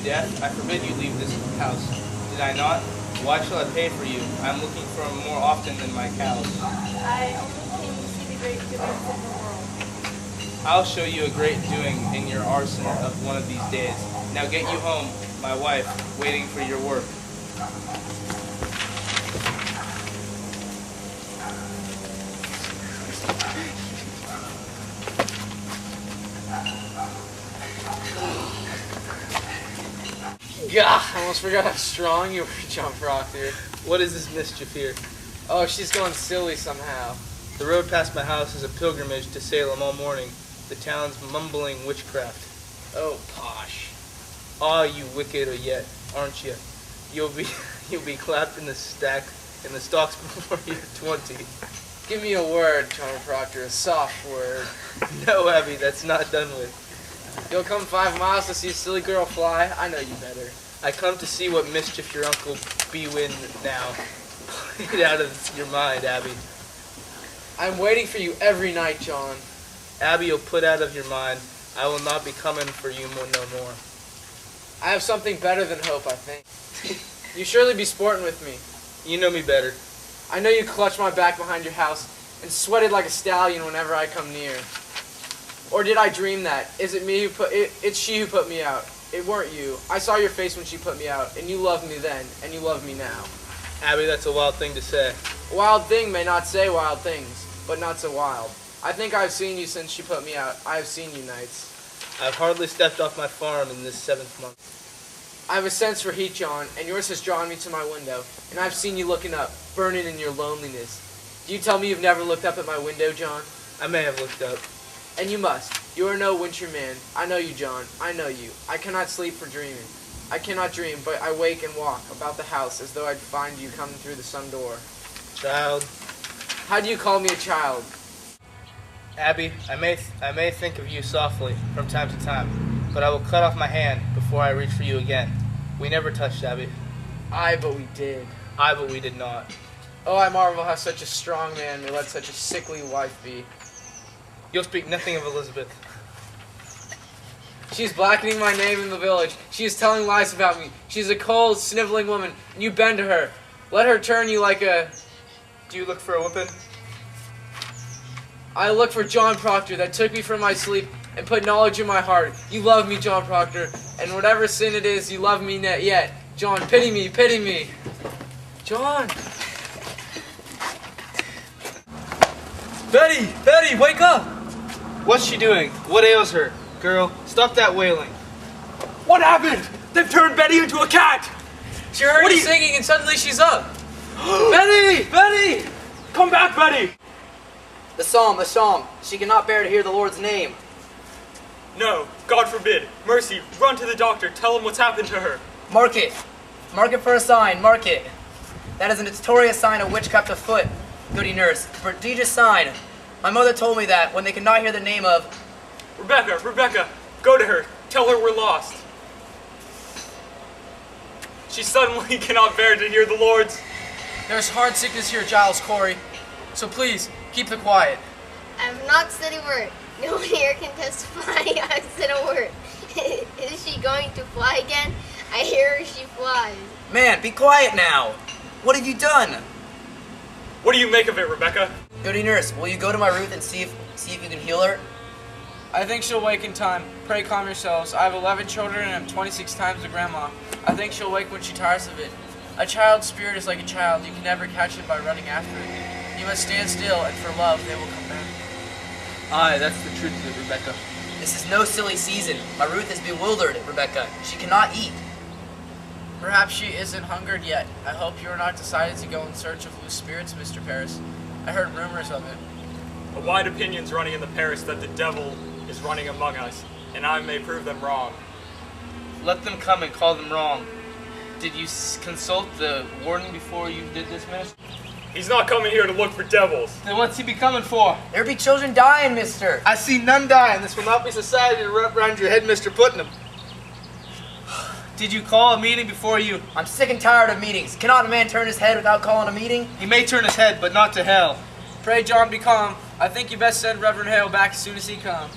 death, I forbid you leave this house. Did I not? Why shall I pay for you? I am looking for more often than my cows. I only came to see the great doings of the world. I'll show you a great doing in your arson of one of these days. Now get you home, my wife, waiting for your work. Gah, I almost forgot how strong you were, John Proctor. What is this mischief here? Oh, she's going silly somehow. The road past my house is a pilgrimage to Salem all morning. The town's mumbling witchcraft. Oh, posh. Ah, you wicked yet, aren't you? You'll be clapped in the stocks before you're 20. Give me a word, John Proctor, a soft word. No, Abby, that's not done with. You'll come 5 miles to see a silly girl fly? I know you better. I come to see what mischief your uncle be in now. Get out of your mind, Abby. I'm waiting for you every night, John. Abby, you'll put out of your mind. I will not be coming for you no more. I have something better than hope, I think. You surely be sporting with me. You know me better. I know you clutched my back behind your house and sweated like a stallion whenever I come near. Or did I dream that? Is it me who it's she who put me out. It weren't you. I saw your face when she put me out, and you loved me then, and you love me now. Abby, that's a wild thing to say. A wild thing may not say wild things, but not so wild. I think I've seen you since she put me out. I have seen you nights. I've hardly stepped off my farm in this 7th month. I have a sense for heat, John, and yours has drawn me to my window, and I've seen you looking up, burning in your loneliness. Do you tell me you've never looked up at my window, John? I may have looked up. And you must. You are no winter man. I know you, John. I know you. I cannot sleep for dreaming. I cannot dream, but I wake and walk about the house as though I'd find you coming through the sun door. Child. How do you call me a child? Abby, I may think of you softly from time to time, but I will cut off my hand before I reach for you again. We never touched, Abby. Aye, but we did. Aye, but we did not. Oh, I marvel how such a strong man may let such a sickly wife be. You'll speak nothing of Elizabeth. She is blackening my name in the village. She is telling lies about me. She is a cold, sniveling woman, and you bend to her. Let her turn you like a... Do you look for a whipping? I look for John Proctor that took me from my sleep and put knowledge in my heart. You love me, John Proctor, and whatever sin it is, you love me yet. John, pity me, pity me. John. Betty! Betty, wake up! What's she doing? What ails her? Girl, stop that wailing. What happened? They've turned Betty into a cat! She heard you singing and suddenly she's up. Betty! Betty! Come back, Betty! The psalm. She cannot bear to hear the Lord's name. No, God forbid. Mercy, run to the doctor. Tell him what's happened to her. Mark it. Mark it for a sign. Mark it. That is a notorious sign of witchcraft afoot, goody nurse. A prodigious sign. My mother told me that when they could not hear the name of... Rebecca, go to her. Tell her we're lost. She suddenly cannot bear to hear the Lord's... There's hard sickness here, Giles Corey. So please, keep it quiet. I've not said a word. No one here can testify I've said a word. Is she going to fly again? I hear her, she flies. Man, be quiet now. What have you done? What do you make of it, Rebecca? Goody nurse, will you go to my Ruth and see if you can heal her? I think she'll wake in time. Pray calm yourselves. I have 11 children and I'm 26 times the grandma. I think she'll wake when she tires of it. A child's spirit is like a child. You can never catch it by running after it. You must stand still, and for love they will come back. Aye, that's the truth of it, Rebecca. This is no silly season. My Ruth is bewildered, Rebecca. She cannot eat. Perhaps she isn't hungered yet. I hope you are not decided to go in search of loose spirits, Mr. Paris. I heard rumors of it. A wide opinion's running in the parish that the devil is running among us, and I may prove them wrong. Let them come and call them wrong. Did you consult the warden before you did this, miss? He's not coming here to look for devils. Then what's he be coming for? There be children dying, mister. I see none die, and this will not be society to wrap around your head, Mr. Putnam. Did you call a meeting before you? I'm sick and tired of meetings. Cannot a man turn his head without calling a meeting? He may turn his head, but not to hell. Pray, John, be calm. I think you best send Reverend Hale back as soon as he comes.